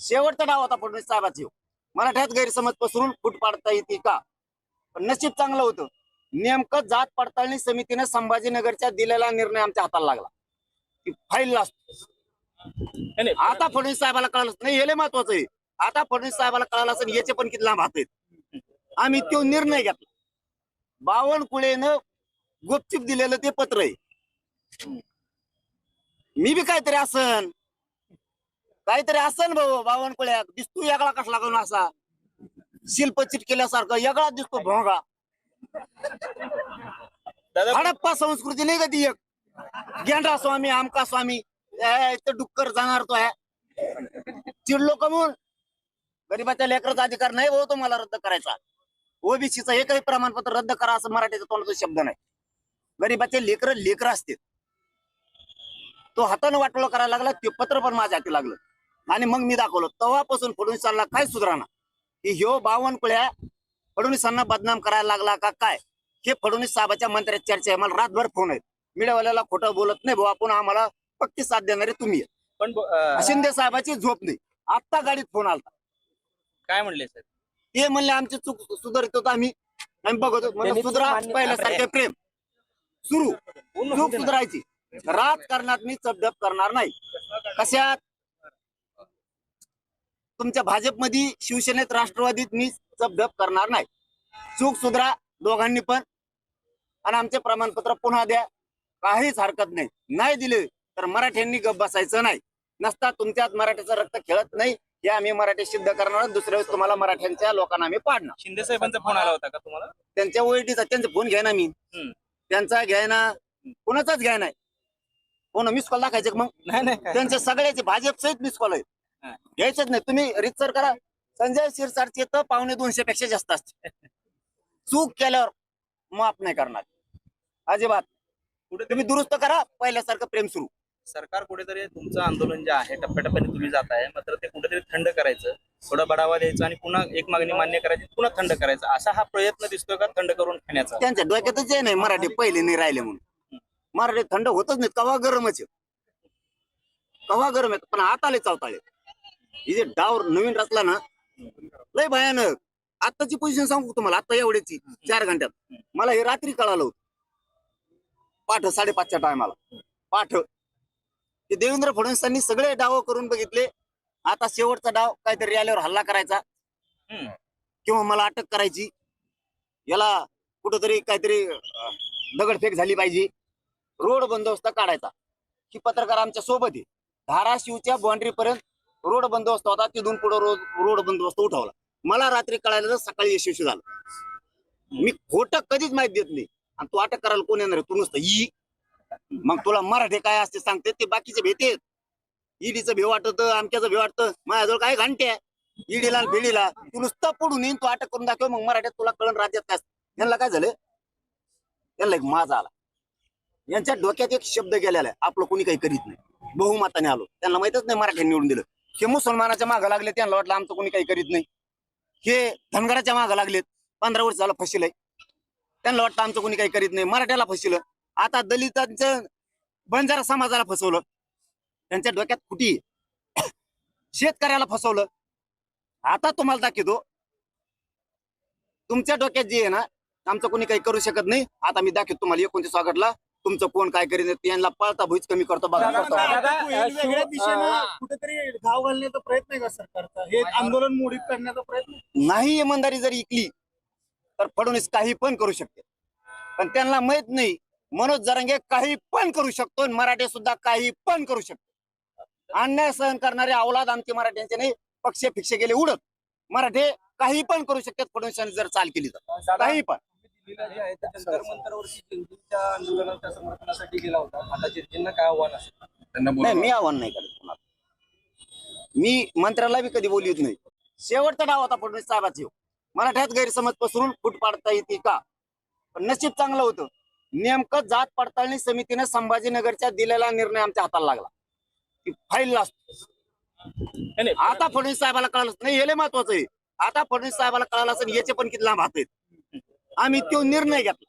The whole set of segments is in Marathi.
शेवटचा डाव होता फडणवीस साहेबाची. मराठ्यात गैरसमज पसरून फूट पाडता येते का? पण नशीब चांगलं होतं, नेमकं जात पडताळणी समितीने संभाजीनगरच्या दिलेला निर्णय आमच्या हाताला लागला की फाईल आता फडणवीस साहेबाला कळलं नाही, हे महत्वाचं आहे. आता फडणवीस साहेबाला कळालं असेल याचे पण किती लांब हात आहेत. आम्ही तो निर्णय घेतला. बावनकुळेनं गुपचूप दिलेलं ते पत्र आहे. मी बी काहीतरी असन भाऊ. बावनकुळ्या दिसतो वेगळा कसला करून असा शिल्प चिटकेल्यासारखं वेगळा दिसतो भोंगा. हडप्पा संस्कृती नाही का ती एक, गेंडा स्वामी आमका स्वामी डुक्कर जाणार तो आहे. चिडलो कमून. गरीबाच्या लेकराचा अधिकार नाही भाऊ तुम्हाला रद्द करायचा. ओबीसीचं एकही प्रमाणपत्र रद्द करा असं मराठीचा तोंडाचा शब्द नाही. गरीबाचे लेकर असते. तो हातानं वाटोळं करायला लागला. ते पत्र पण माझ्या हाती लागलं आणि मग मी दाखवलं. तेव्हापासून फडणवीसांना काय सुधारणा की ह्यो बावनकुळ्या फडणवीसांना बदनाम करायला लागला का काय, हे फडणवीस साहेबाच्या मंत्र्याची चर्चा आहे. मला रातभर फोन आहेत. मीडियावाल्याला खोटं बोलत नाही भाऊ आपण, आम्हाला पक्की साथ देणारे तुम्ही. पण शिंदे साहेबाची झोप नाही. आत्ता गाडीत फोन आलता. काय म्हणले सर? ते म्हणले आमची चूक सुधारित होतो आम्ही बघतो. म्हणजे सुधरा पहिल्यासारखे प्रेम सुरू. चूक सुधारायची. राजकारणात मी चपडप करणार नाही. कशात? तुमच्या भाजपमध्ये, शिवसेनेत, राष्ट्रवादीत मी चपडप करणार नाही. चूक सुधरा दोघांनी पण आणि आमचे प्रमाणपत्र पुन्हा द्या. काहीच हरकत नाही. नाही दिले तर मराठ्यांनी गप बसायचं नाही. नसता तुमच्यात मराठीचं रक्त खेळत नाही हे आम्ही मराठी सिद्ध करणार. दुसऱ्या वेळेस तुम्हाला मराठ्यांच्या लोकांना आम्ही पाडणार. शिंदे साहेबांचा फोन आला होता का तुम्हाला? त्यांच्या ओळखीचा त्यांचा फोन घ्या ना मी. त्यांचा घ्याय ना, कोणाचाच घ्याय नाही. कोण मिस कॉल दाखायचे मग? नाही त्यांचे सगळ्याचे भाजप सहित मिस कॉल आहे. घ्यायचंच नाही. तुम्ही रितसर करा. संजय शिरसाटचे तर 250 पेक्षा जास्त असते. चूक केल्यावर माफ नाही करणार अजिबात. कुठे तुम्ही दुरुस्त करा. पहिल्यासारखं प्रेम सुरू. सरकार कुठेतरी तुमचं आंदोलन जे आहे टप्प्याटप्प्याने तुम्ही जात आहे, मात्र ते कुठेतरी थंड करायचं, थोडा बढावा द्यायचा आणि पुन्हा एक मागणी मान्य करायची, पुन्हा थंड करायचा, असा हा प्रयत्न दिसतोय का थंड करून खाण्याचा? त्यांच्या डोक्यातच आहे नाही मराठी पहिले नाही राहिले म्हणून. मराठी थंड होतच नाही. कवा गरमच कवा गरम आहे. पण आता लय चावताळे. ही जे डाव नवीन रचला ना लय भयानक. आताची पोझिशन सांगू तुम्हाला. आता एवढ्याची 4 घंट्यात मला हे रात्री कळालं होतं. पाठ 5:30च्या टायमाला पाठ. ते देवेंद्र फडणवीसांनी सगळे डाव करून बघितले. आता शेवटचा डाव काहीतरी आल्यावर हल्ला करायचा किंवा मला अटक करायची. याला कुठंतरी काहीतरी दगडफेक झाली पाहिजे. रोड बंदोबस्त काढायचा. ही पत्रकार आमच्या सोबत आहे. धाराशिवच्या बाउंड्री पर्यंत रोड बंदोबस्त होता. तिथून पुढे रोड बंदोबस्त उठवला. मला रात्री कळायला तर सकाळी यशस्वी झालं. मी खोटं कधीच माहिती देत नाही. आणि तू अटक करायला कोण येणार आहे? तू नुसतं ई. मग तुला मराठी काय असते सांगते ते बाकीचे भेटेत. ईडीचं भेव वाटत, आमच्याचं भेव वाटतं. माझ्याजवळ काय घंटे ईडीला भिडीला. तू नुसतं पडून येईन. तू अटक करून दाखव. मग मराठ्यात तुला कळण राज्यात काय. यांना काय झालं? यांना एक माझा आला. यांच्या डोक्यात एक शब्द गेलेला आहे, आपलं कोणी काही करीत नाही. बहुमताने आलो. त्यांना माहितच नाही मराठ्यांनी निवडून दिलं. हे मुसलमानाच्या मागं लागले. त्यांना वाटलं आमचं कोणी काही करीत नाही. हे धनगराच्या मागं लागलेत. 15 वर्ष झालं फसिलय. त्यांना वाटतं आमचं कोणी काही करीत नाही. मराठ्याला फसिलं. आता दलितांचं बंजारा समाजाला फसवलं. त्यांच्या डोक्यात फुटी. शेतकऱ्याला फसवलं. आता तुम्हाला दाखवतो तुमच्या डोक्यात जे आहे ना आमचं कोणी काही करू शकत नाही. आता मी दाखवतो तुम्हाला 29 ऑगस्टला तुमचं कोण काय करीत. यांना पळता भुईच कमी करतो बघा. वेगळ्या दिशेनं कुठेतरी घाव घालण्याचा प्रयत्न आहे का सरकारचा? हे आंदोलन मोडीत करण्याचा प्रयत्न नाही. इमानदारी जर इकली तर फडणवीस काही पण करू शकते. पण त्यांना माहित नाही मनोज जरांगे काही पण करू शकतो. मराठी सुद्धा काही पण करू शकतो. अन्याय सहन करणारे अवलाद आमचे मराठ्यांचे नाही. पक्ष फिक्ष गेले उडत. मराठी काही पण करू शकतात फडणवीसांनी जर चाल केली तर. काही पण जंतर मंतरवरती जिंकूच्या आंदोलनाच्या समर्थनासाठी गेला होता. आता जिंकूंना काय आव्हान असेल? नाही. मी आव्हान नाही करत कुणाला. मी मंत्र्याला बी कधी बोलत नाही. शेवटचा डाव होता फडणवीस साहेबाची. मराठ्यात गैरसमज पसरून फूट पाडता येते का? पण नशीब चांगलं होतं, नेमकं जात पडताळणी समितीने संभाजीनगरच्या दिलेला निर्णय आमच्या हाताला लागला की फाईल आता फडणवीस साहेबाला कळालं नाही. हे महत्वाचं आहे. आता फडणवीस साहेबाला कळालं असेल याचे पण किती लांब हात आहेत. आम्ही तो निर्णय घेतला.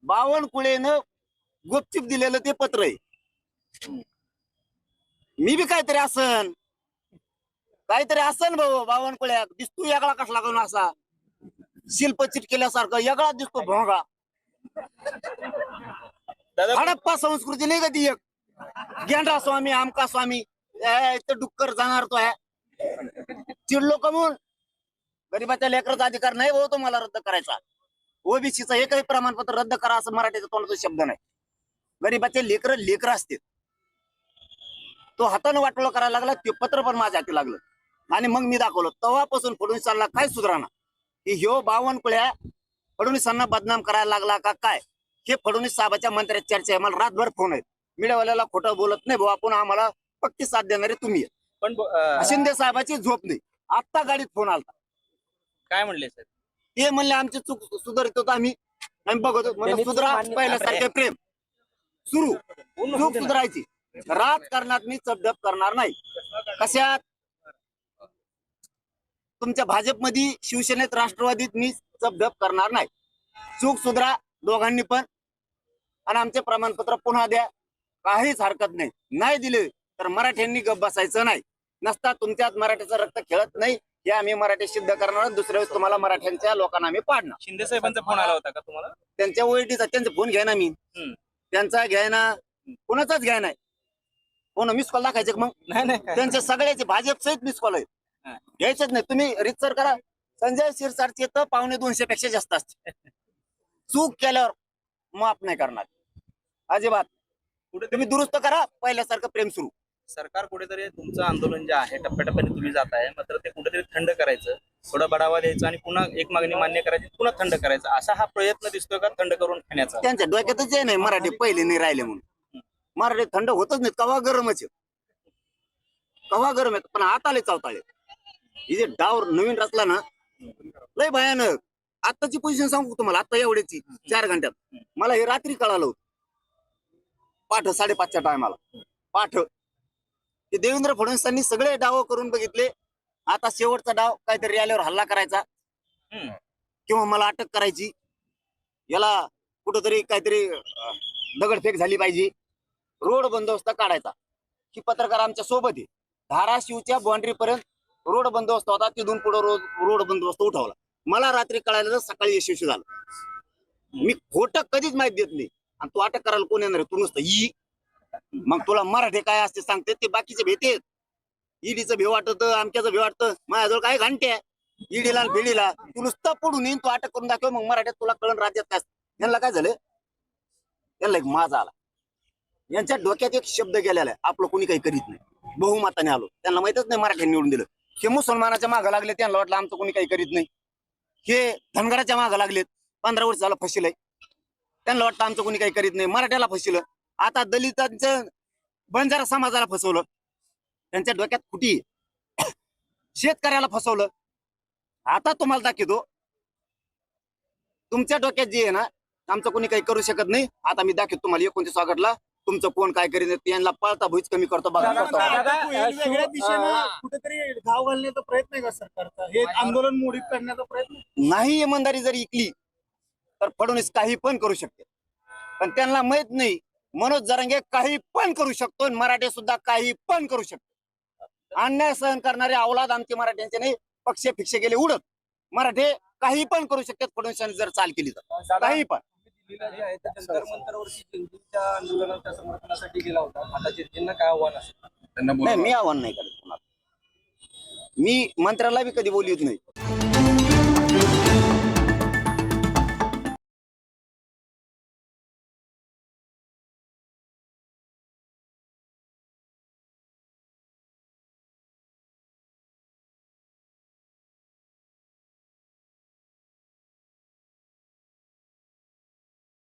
बावनकुळेनं गुपचूप दिलेलं ते पत्र आहे. मी बी काहीतरी काहीतरी असन भाऊ बावनकुळ्या दिसतो यागळा कसला करून असा शिल्प चिटकेल्यासारखं यागळा दिसतो भोंगा. दादा हडप्पा संस्कृती नाही का ती एक गेंडा स्वामी आमका स्वामी इथं डुक्कर जाणार तो आहे. चिडलो कमून गरीबाच्या लेकराचा अधिकार नाही भाऊ तुम्हाला रद्द करायचा. ओबीसीचं एकही प्रमाणपत्र रद्द करा असं मराठीचा तोंडाचा शब्द नाही. गरीबाचे लेकर असते. तो हातानं वाटोळं करायला लागला ते पत्र पण माझ्या हाती लागलं आणि मग मी दाखवलं. तेव्हापासून फडणवीसांना काय सुधारणा की ह्यो बावनकुळ्या फडणवीसांना बदनाम करायला लागला का काय हे फडणवीस साहेबाच्या मंत्र्याची चर्चा आहे. मला रातभर फोन आहेत. मीडियावाल्याला खोटं बोलत नाही भाऊ आपण आम्हाला पक्की साथ देणारे तुम्ही आहे. पण शिंदे साहेबाची झोप नाही. आत्ता गाडीत फोन आलता काय म्हणले सर? ते म्हणले आमची चूक सुधारित होतो आम्ही बघतो म्हणजे सुधरा पहिल्यासारखे प्रेम सुरू चूक सुधारायची. राजकारणात मी चपडप करणार नाही. कशात तुमच्या भाजपमध्ये शिवसेनेत राष्ट्रवादीत मी चपडप करणार नाही. चूक सुधरा दोघांनी पण आणि आमचे प्रमाणपत्र पुन्हा द्या. काहीच हरकत नाही. नाही दिले तर मराठ्यांनी गप बसायचं नाही. नसता तुमच्यात मराठीचं रक्त खेळत नाही हे आम्ही मराठी सिद्ध करणार. दुसऱ्या वेळेस तुम्हाला मराठ्यांच्या लोकांना आम्ही पाडणार. शिंदे साहेबांचा फोन आला होता का तुम्हाला? त्यांच्या ओळखीचा त्यांचा फोन घ्या ना मी त्यांचा घ्याय ना कोणाचाच घ्याय नाही. कोण मिस कॉल दाखायचे मग नाही त्यांचे सगळ्याचे भाजप सहित मिस कॉल आहे. घ्यायचंच नाही. तुम्ही रितसर करा. संजय शिरसाटचे तर 250 पेक्षा जास्त असते. चूक केल्यावर माफ नाही करणार अजिबात. कुठे तुम्ही दुरुस्त करा पहिल्यासारखं प्रेम सुरू. सरकार कुठेतरी तुमचं आंदोलन जे आहे टप्प्याटप्प्याने तुम्ही जात आहे मात्र ते कुठेतरी थंड करायचं, थोडा बढावा द्यायचा आणि पुन्हा एक मागणी मान्य करायची, पुन्हा थंड करायचं असा हा प्रयत्न दिसतोय का थंड करून खाण्याचा? त्यांच्या डोक्यातच आहे नाही मराठी पहिले नाही राहिले म्हणून. मराठी थंड होतच नाही. कवा गरमच आहे. कवा गरम आहे पण आता लय चावताळे. ही जे डाव नवीन रचला ना लय भयानक. आताची पोझिशन सांगू तुम्हाला आता एवढ्याची 4 घंट्यात मला हे रात्री कळालं होतं. पाठ 5:30च्या टायमाला पाठ ते देवेंद्र फडणवीसांनी सगळे डाव करून बघितले. आता शेवटचा डाव काहीतरी आल्यावर हल्ला करायचा किंवा मला अटक करायची. याला कुठंतरी काहीतरी दगडफेक झाली पाहिजे. रोड बंदोबस्त काढायचा. ही पत्रकार आमच्या सोबत आहे. धाराशिवच्या बाउंड्री पर्यंत रोड बंदोबस्त होता. तिथून पुढे रोड बंदोबस्त उठवला. मला रात्री कळायला तर सकाळी यशस्वी झालं. मी खोटं कधीच माहिती देत नाही. आणि तू अटक करायला कोण येणार आहे? तू नुसतं ई मग तुला मराठी काय असते सांगते ते बाकीचे भेटेत. ईडीचं भेव वाटत आमच्याचं भेव वाटतं. माझ्याजवळ काय घंटे ईडीला भिडीला तू नुसतं पडून येईन. तू अटक करून दाखव मग मराठ्यात तुला कळण राज्यात काय. यांना काय झालं? यांना एक माझा आला. यांच्या डोक्यात एक शब्द गेलेला आहे आपलं कोणी काही करीत नाही. बहुमताने आलो. त्यांना माहितच नाही मराठ्यांनी निवडून दिलं. हे मुसलमानाच्या मागं लागले. त्यांना वाटलं आमचं कोणी काही करीत नाही. हे धनगराच्या मागं लागलेत. 15 वर्ष झालं फसिलय. त्यांना वाटतं आमचं कोणी काही करीत नाही. मराठ्याला फसिलं. आता दलितांचं बंजारा समाजाला फसवलं. त्यांच्या डोक्यात फुटी. शेतकऱ्याला फसवलं. आता तुम्हाला दाखवतो तुमच्या डोक्यात जे आहे ना आमचं कोणी काही करू शकत नाही. आता मी दाखवतो तुम्हाला 29 ऑगस्टला तुमचं कोण काय करीत यांना पळता भुईच कमी करतो बघा. वेगळ्या दिशेनं कुठेतरी घाव घालण्याचा प्रयत्न आहे का सरकारचा? हे आंदोलन मोडीत करण्याचा प्रयत्न नाही. इमानदारी जर इकली तर फडणवीस काही पण करू शकते. पण त्यांना माहित नाही मनोज जरांगे काही पण करू शकतो. मराठी सुद्धा काही पण करू शकतो. अन्याय सहन करणारे अवलाद आमचे मराठ्यांचे नाही. पक्ष फिक्ष गेले उडत. मराठी काही पण करू शकतात फडणवीसांनी जर चाल केली तर काही पण. दिल्लीला जे आहे ते जंतर मंतरवरती जिंजींच्या आंदोलनाच्या समर्थनासाठी गेला होता. आता जिंजींना काय आव्हान असेल? नाही मी आव्हान नाही करत. मी मंत्र्याला बी कधी बोलत नाही.